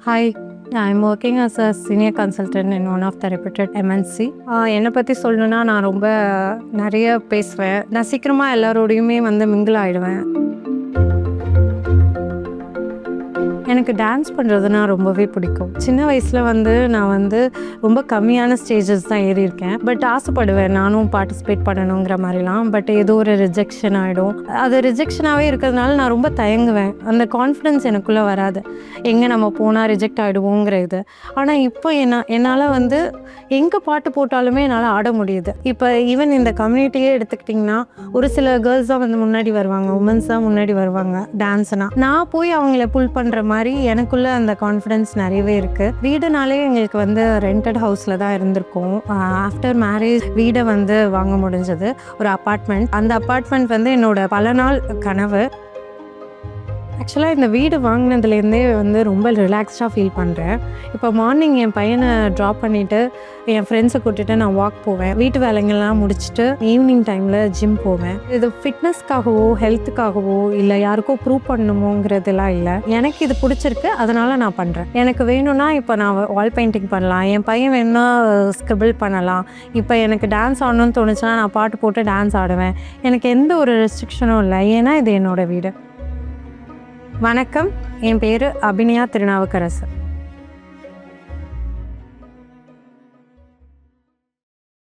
Hi, I'm working as a senior consultant in one of the reputed MNC. என்னை பற்றி சொல்லணுன்னா நான் ரொம்ப நிறைய பேசுவேன். நான் சீக்கிரமாக எல்லாரோடையுமே மிங்கிள் ஆகிடுவேன். எனக்கு டான்ஸ் பண்ணுறதுனா ரொம்பவே பிடிக்கும். சின்ன வயசில் நான் ரொம்ப கம்மியான ஸ்டேஜஸ் தான் ஏறியிருக்கேன். பட் ஆசைப்படுவேன் நானும் பார்ட்டிசிபேட் பண்ணணுங்கிற மாதிரிலாம். பட் ஏதோ ஒரு ரிஜெக்ஷன் ஆகிடும். அது ரிஜெக்ஷனாகவே இருக்கிறதுனால நான் ரொம்ப தயங்குவேன். அந்த கான்ஃபிடென்ஸ் எனக்குள்ளே வராது, எங்கே நம்ம போனால் ரிஜெக்ட் ஆகிடுவோங்கிற இது. ஆனால் இப்போ என்னால் எங்கே பாட்டு போட்டாலுமே என்னால் ஆட முடியுது. இப்போ ஈவன் இந்த கம்யூனிட்டியே எடுத்துக்கிட்டிங்கன்னா ஒரு சில கேர்ள்ஸ் தான் முன்னாடி வருவாங்க, உமன்ஸ் தான் முன்னாடி வருவாங்க டான்ஸ்னால். நான் போய் அவங்கள புல் பண்ணுற மாதிரி எனக்குள்ள அந்த கான்ஃபிடன்ஸ் நிறையவே இருக்குது. வீடுனாலே எங்களுக்கு ரெண்டட் ஹவுஸில் தான் இருந்திருக்கோம். ஆஃப்டர் மேரேஜ் வீடை வாங்க முடிஞ்சது, ஒரு அப்பார்ட்மெண்ட். அந்த அப்பார்ட்மெண்ட் என்னோட பல நாள் கனவு. ஆக்சுவலாக இந்த வீடு வாங்கினதுலேருந்தே ரொம்ப ரிலாக்ஸ்டாக ஃபீல் பண்ணுறேன். இப்போ மார்னிங் என் பையனை ட்ராப் பண்ணிவிட்டு என் ஃப்ரெண்ட்ஸை கூட்டிகிட்டு நான் வாக் போவேன். வீட்டு வேலைங்கள்லாம் முடிச்சுட்டு ஈவினிங் டைமில் ஜிம் போவேன். இது ஃபிட்னஸ்க்காகவோ ஹெல்த்துக்காகவோ இல்லை யாருக்கோ ப்ரூவ் பண்ணணுமோங்கிறதுலாம் இல்லை. எனக்கு இது பிடிச்சிருக்கு, அதனால் நான் பண்ணுறேன். எனக்கு வேணும்னா இப்போ நான் வால் பெயிண்டிங் பண்ணலாம், என் பையன் வேணும்னா ஸ்கிரிபிள் பண்ணலாம். இப்போ எனக்கு டான்ஸ் ஆடணும்னு தோணுச்சுன்னா நான் பாட்டு போட்டு டான்ஸ் ஆடுவேன். எனக்கு எந்த ஒரு ரெஸ்ட்ரிக்ஷனும் இல்லை, ஏன்னா இது என்னோடய வீடு. வணக்கம், என் பேர் அபிநயா திருநாவுக்கரசு.